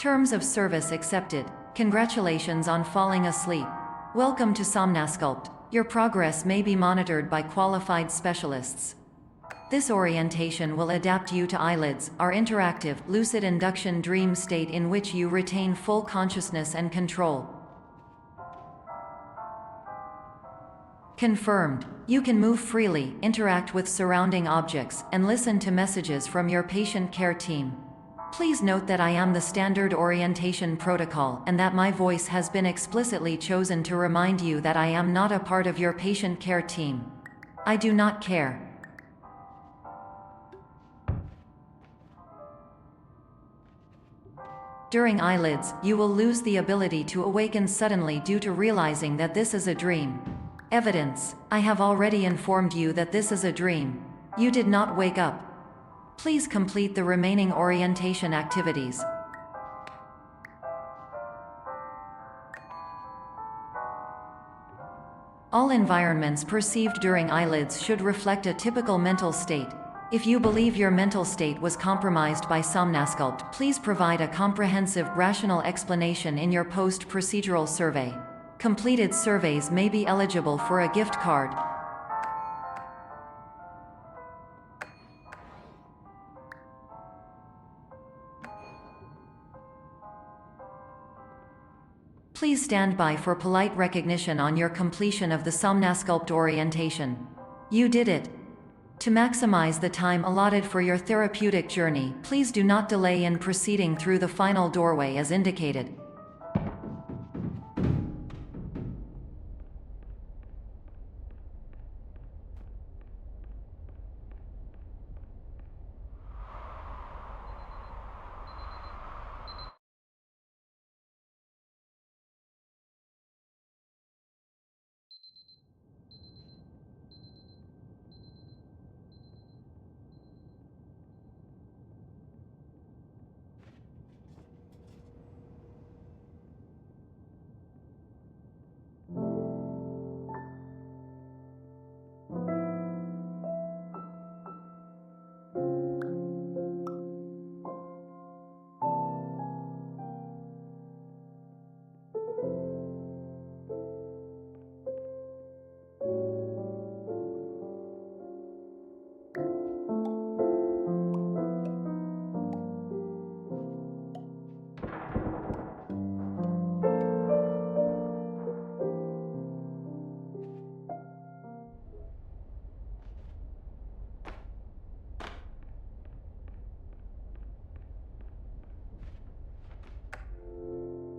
Terms of service accepted. Congratulations on falling asleep. Welcome to Somnasculpt. Your progress may be monitored by qualified specialists. This orientation will adapt you to eyelids, our interactive, lucid induction dream state in which you retain full consciousness and control. Confirmed. You can move freely, interact with surrounding objects, and listen to messages from your patient care team. Please note that I am the standard orientation protocol and that my voice has been explicitly chosen to remind you that I am not a part of your patient care team. I do not care. During eyelids, you will lose the ability to awaken suddenly due to realizing that this is a dream. Evidence. I have already informed you that this is a dream. You did not wake up. Please complete the remaining orientation activities. All environments perceived during eyelids should reflect a typical mental state. If you believe your mental state was compromised by Somnasculpt, please provide a comprehensive, rational explanation in your post-procedural survey. Completed surveys may be eligible for a gift card. Please stand by for polite recognition on your completion of the Somnasculpt orientation. You did it. To maximize the time allotted for your therapeutic journey, please do not delay in proceeding through the final doorway as indicated.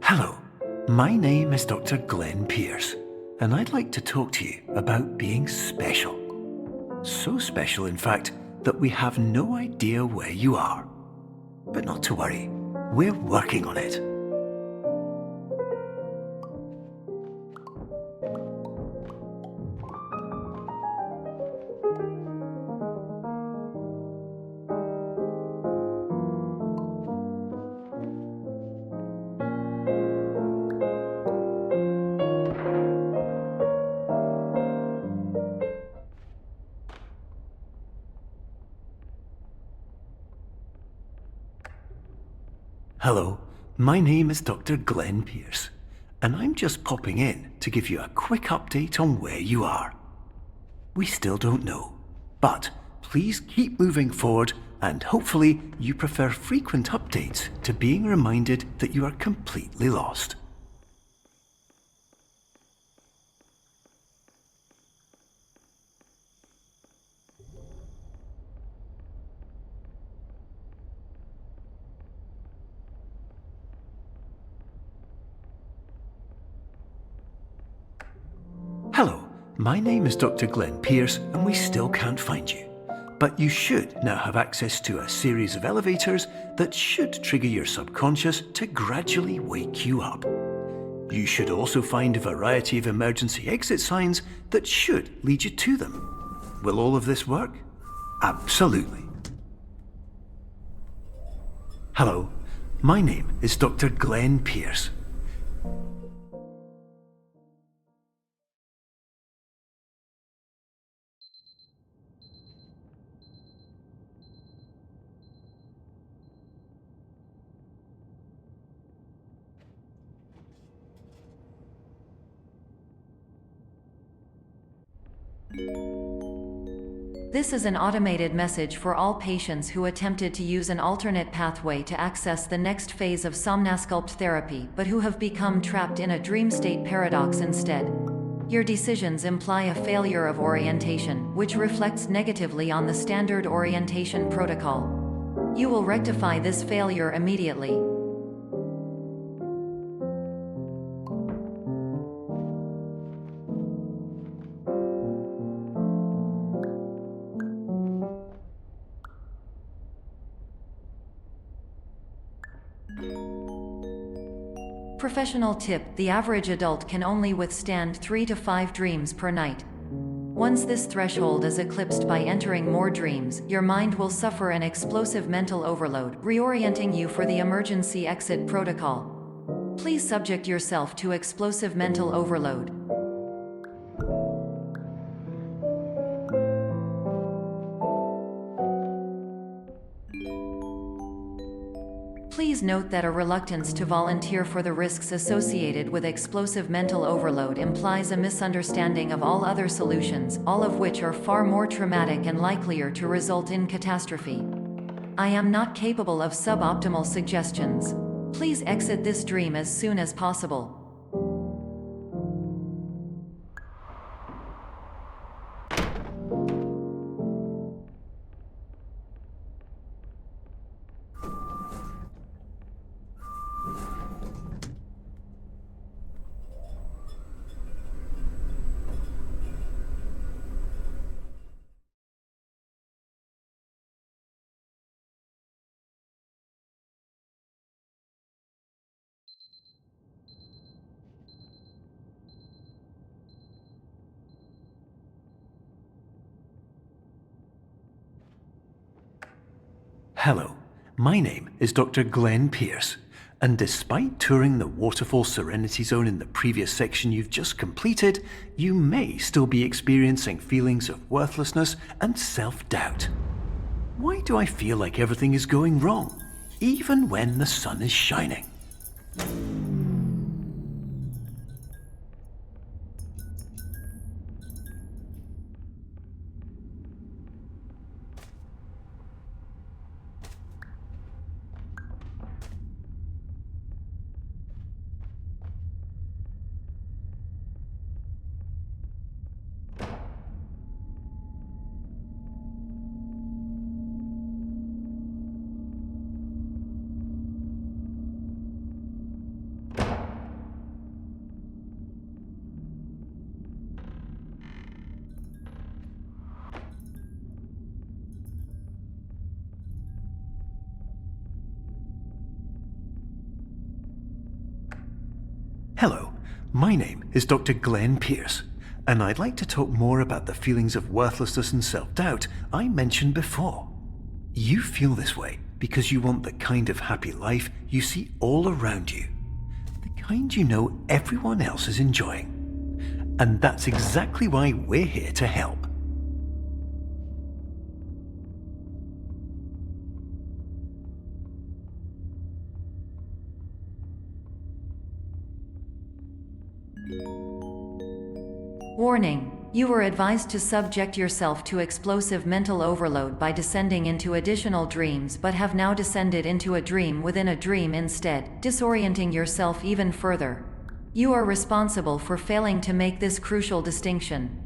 Hello, my name is Dr. Glenn Pierce, and I'd like to talk to you about being special. So special, in fact, that we have no idea where you are. But not to worry, we're working on it. Hello, my name is Dr. Glenn Pierce, and I'm just popping in to give you a quick update on where you are. We still don't know, but please keep moving forward, and hopefully you prefer frequent updates to being reminded that you are completely lost. Hello, my name is Dr. Glenn Pierce, and we still can't find you. But you should now have access to a series of elevators that should trigger your subconscious to gradually wake you up. You should also find a variety of emergency exit signs that should lead you to them. Will all of this work? Absolutely. Hello, my name is Dr. Glenn Pierce. This is an automated message for all patients who attempted to use an alternate pathway to access the next phase of Somnasculpt therapy but who have become trapped in a dream state paradox instead. Your decisions imply a failure of orientation, which reflects negatively on the standard orientation protocol. You will rectify this failure immediately. Professional tip: the average adult can only withstand 3 to 5 dreams per night. Once this threshold is eclipsed by entering more dreams, your mind will suffer an explosive mental overload, reorienting you for the emergency exit protocol. Please subject yourself to explosive mental overload. Please note that a reluctance to volunteer for the risks associated with explosive mental overload implies a misunderstanding of all other solutions, all of which are far more traumatic and likelier to result in catastrophe. I am not capable of suboptimal suggestions. Please exit this dream as soon as possible. Hello, my name is Dr. Glenn Pierce, and despite touring the Waterfall Serenity Zone in the previous section you've just completed, you may still be experiencing feelings of worthlessness and self-doubt. Why do I feel like everything is going wrong, even when the sun is shining? Hello, my name is Dr. Glenn Pierce, and I'd like to talk more about the feelings of worthlessness and self-doubt I mentioned before. You feel this way because you want the kind of happy life you see all around you, the kind you know everyone else is enjoying. And that's exactly why we're here to help. Warning: you were advised to subject yourself to explosive mental overload by descending into additional dreams but have now descended into a dream within a dream instead, disorienting yourself even further. You are responsible for failing to make this crucial distinction.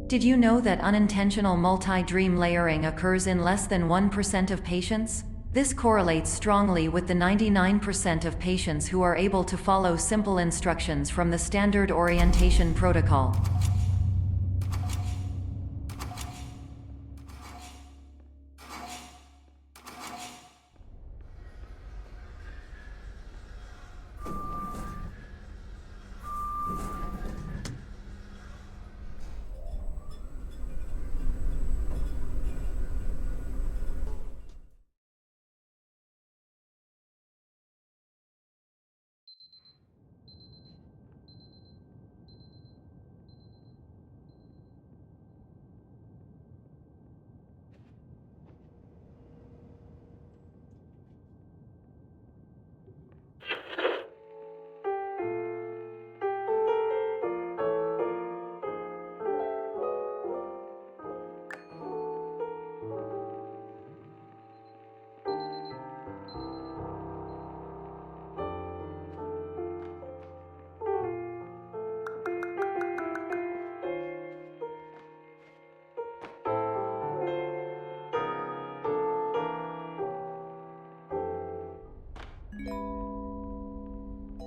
Did you know that unintentional multi-dream layering occurs in less than 1% of patients? This correlates strongly with the 99% of patients who are able to follow simple instructions from the standard orientation protocol.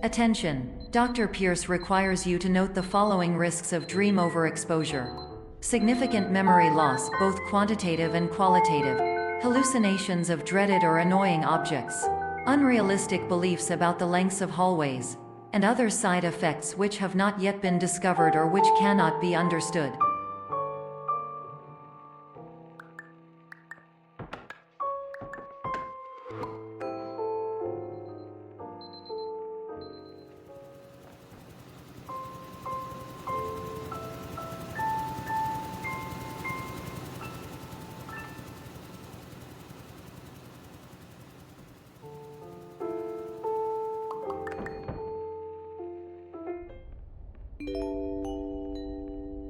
Attention! Dr. Pierce requires you to note the following risks of dream overexposure. Significant memory loss, both quantitative and qualitative. Hallucinations of dreaded or annoying objects. Unrealistic beliefs about the lengths of hallways. And other side effects which have not yet been discovered or which cannot be understood.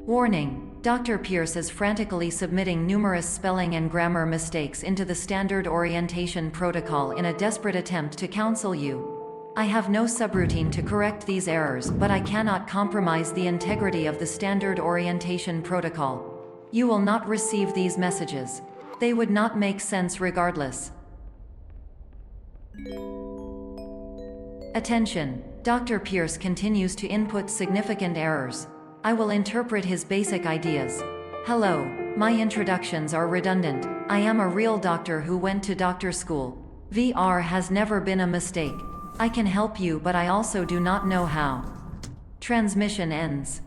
Warning! Dr. Pierce is frantically submitting numerous spelling and grammar mistakes into the standard orientation protocol in a desperate attempt to counsel you. I have no subroutine to correct these errors, but I cannot compromise the integrity of the standard orientation protocol. You will not receive these messages. They would not make sense regardless. Attention! Dr. Pierce continues to input significant errors. I will interpret his basic ideas. Hello, my introductions are redundant. I am a real doctor who went to doctor school. VR has never been a mistake. I can help you, but I also do not know how. Transmission ends.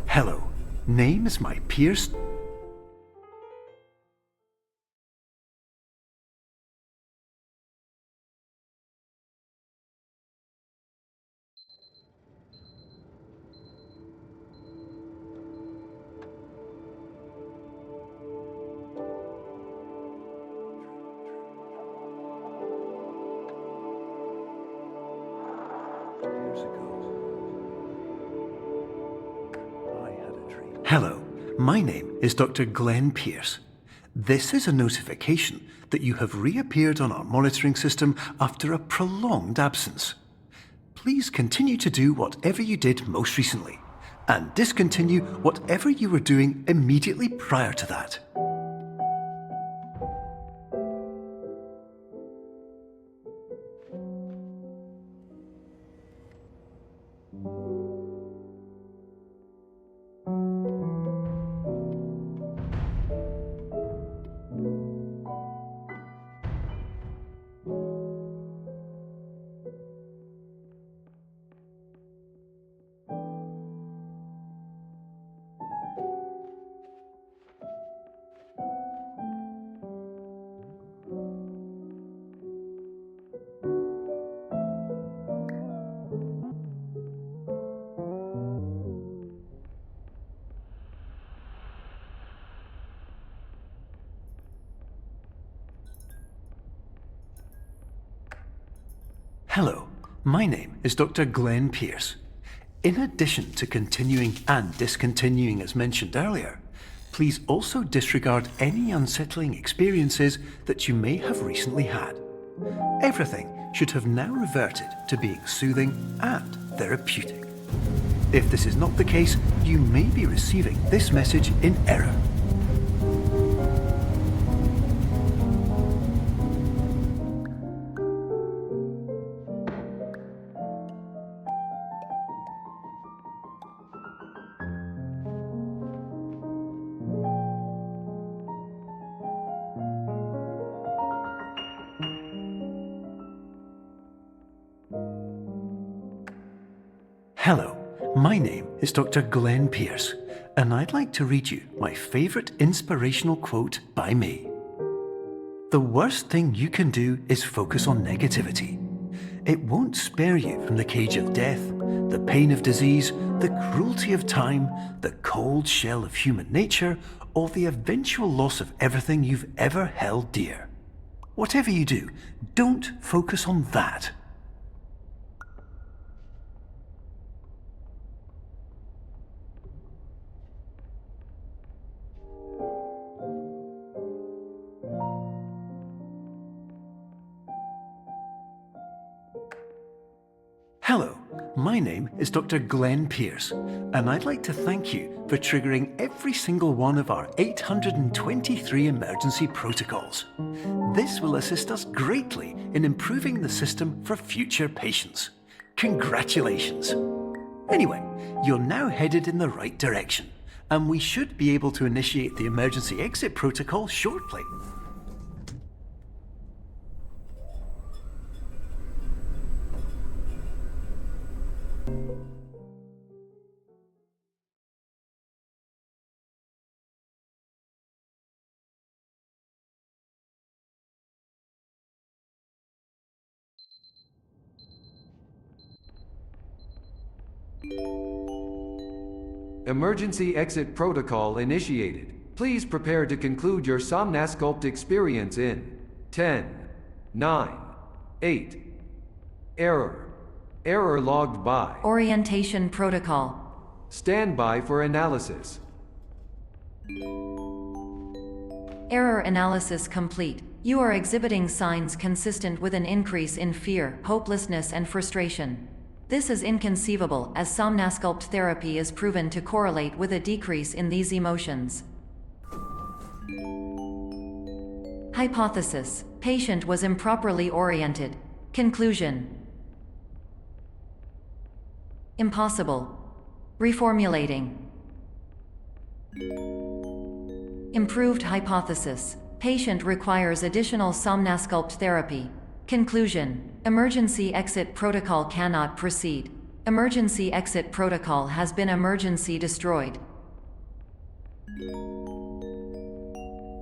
Hello, name is my Pierce. Hello, my name is Dr. Glenn Pierce. This is a notification that you have reappeared on our monitoring system after a prolonged absence. Please continue to do whatever you did most recently, and discontinue whatever you were doing immediately prior to that. Hello, my name is Dr. Glenn Pierce. In addition to continuing and discontinuing as mentioned earlier, please also disregard any unsettling experiences that you may have recently had. Everything should have now reverted to being soothing and therapeutic. If this is not the case, you may be receiving this message in error. Hello, my name is Dr. Glenn Pierce, and I'd like to read you my favourite inspirational quote by me. The worst thing you can do is focus on negativity. It won't spare you from the cage of death, the pain of disease, the cruelty of time, the cold shell of human nature, or the eventual loss of everything you've ever held dear. Whatever you do, don't focus on that. Hello, My name is Dr. Glenn Pierce, and I'd like to thank you for triggering every single one of our 823 emergency protocols. This will assist us greatly in improving the system for future patients. Congratulations! Anyway, you're now headed in the right direction, and we should be able to initiate the emergency exit protocol shortly. Emergency exit protocol initiated. Please prepare to conclude your Somnasculpt experience in 10, 9, 8. Error. Error logged by. Orientation protocol. Stand by for analysis. Error analysis complete. You are exhibiting signs consistent with an increase in fear, hopelessness, and frustration. This is inconceivable, as Somnasculpt therapy is proven to correlate with a decrease in these emotions. Hypothesis: patient was improperly oriented. Conclusion: impossible. Reformulating. Improved hypothesis: patient requires additional Somnasculpt therapy. Conclusion: emergency exit protocol cannot proceed. Emergency exit protocol has been emergency destroyed.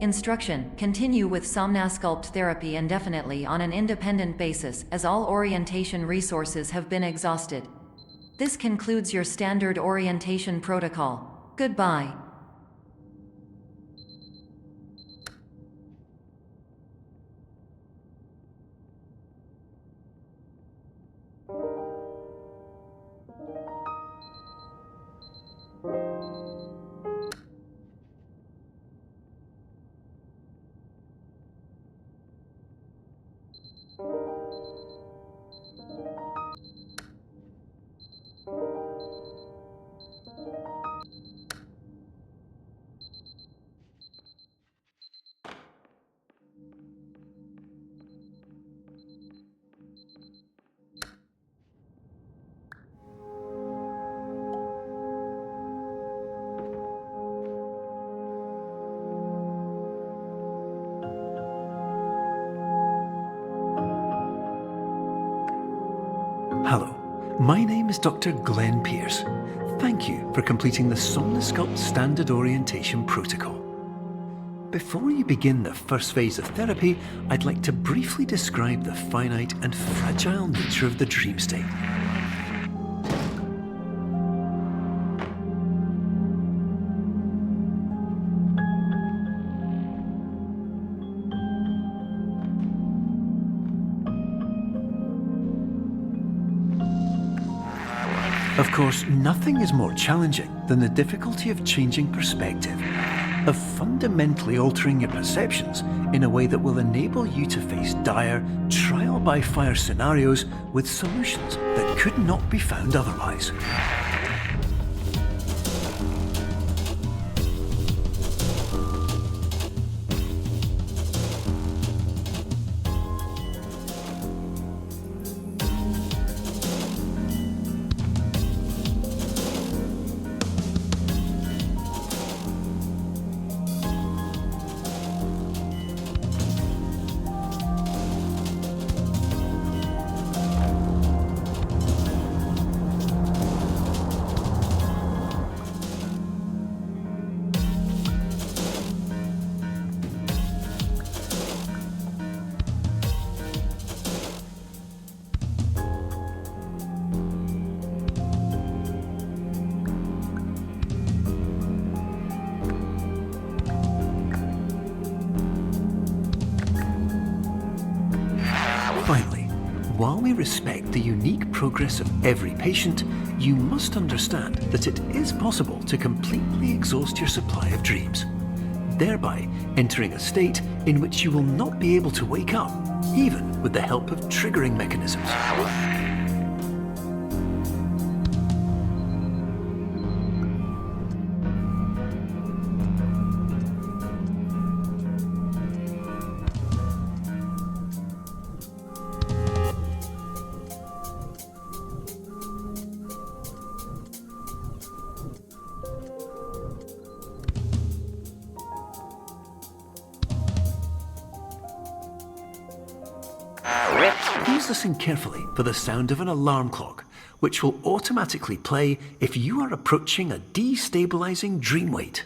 Instruction: continue with Somnasculpt therapy indefinitely on an independent basis, as all orientation resources have been exhausted. This concludes your standard orientation protocol. Goodbye. Hello, my name is Dr. Glenn Pierce. Thank you for completing the Somnasculpt Standard Orientation Protocol. Before you begin the first phase of therapy, I'd like to briefly describe the finite and fragile nature of the dream state. Of course, nothing is more challenging than the difficulty of changing perspective, of fundamentally altering your perceptions in a way that will enable you to face dire, trial-by-fire scenarios with solutions that could not be found otherwise. Finally, while we respect the unique progress of every patient, you must understand that it is possible to completely exhaust your supply of dreams, thereby entering a state in which you will not be able to wake up, even with the help of triggering mechanisms. Please listen carefully for the sound of an alarm clock, which will automatically play if you are approaching a destabilizing dream weight.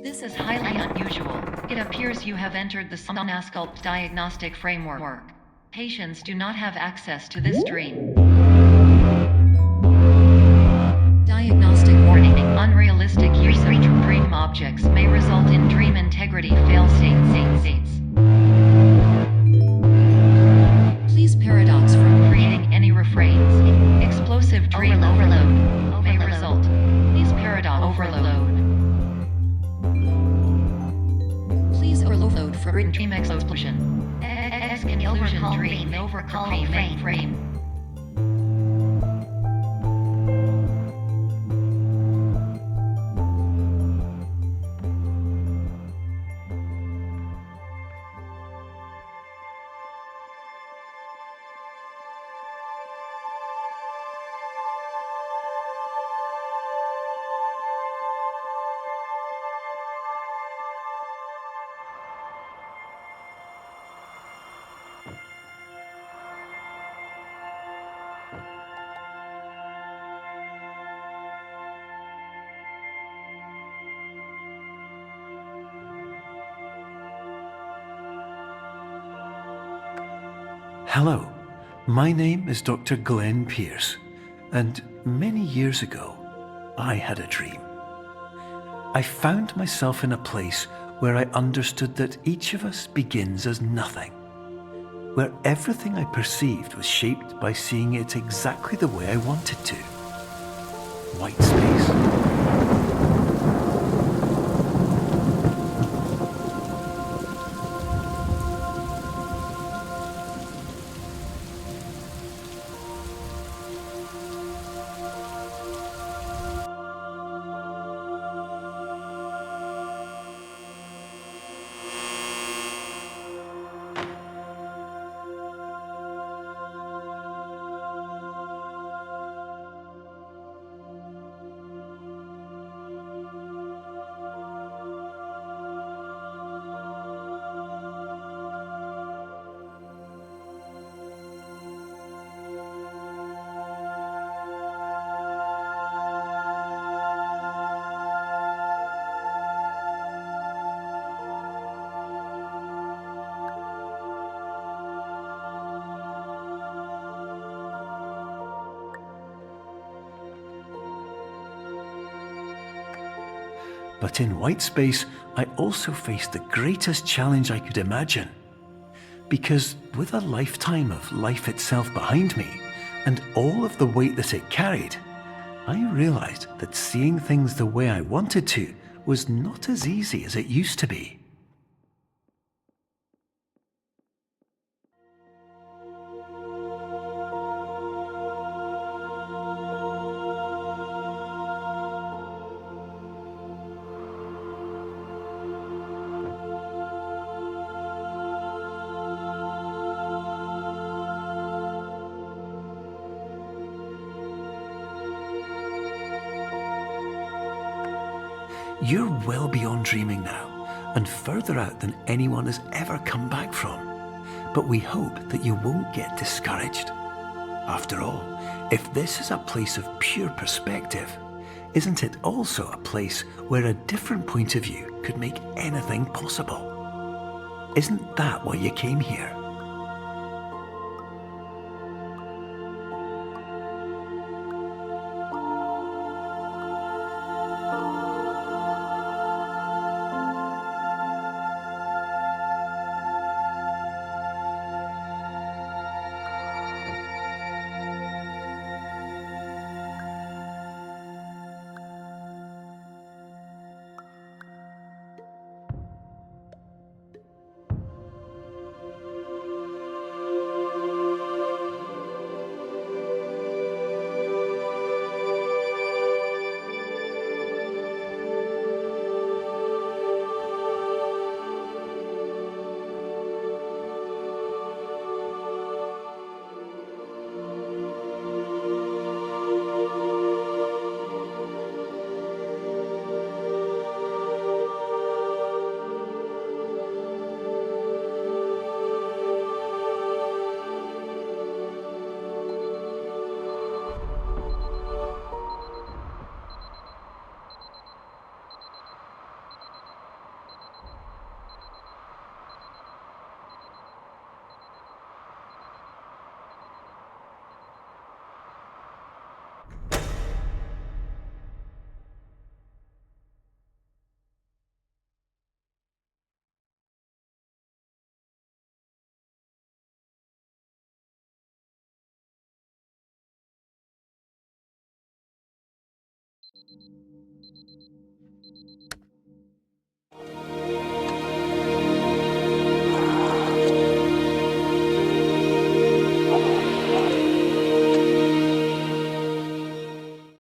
This is highly unusual. It appears you have entered the Somnasculpt diagnostic framework. Patients do not have access to this dream. Diagnostic warning. Unrealistic use of dream objects may result in dream integrity fail states. Please paradox from creating any refrains. Explosive dream overload may result. Please paradox overload. Please overload for dream explosion. Conclusion dream overcall frame. Hello, my name is Dr. Glenn Pierce, and many years ago, I had a dream. I found myself in a place where I understood that each of us begins as nothing, where everything I perceived was shaped by seeing it exactly the way I wanted to. White space. But in white space, I also faced the greatest challenge I could imagine. Because with a lifetime of life itself behind me, and all of the weight that it carried, I realized that seeing things the way I wanted to was not as easy as it used to be. You're well beyond dreaming now, and further out than anyone has ever come back from. But we hope that you won't get discouraged. After all, if this is a place of pure perspective, isn't it also a place where a different point of view could make anything possible? Isn't that why you came here?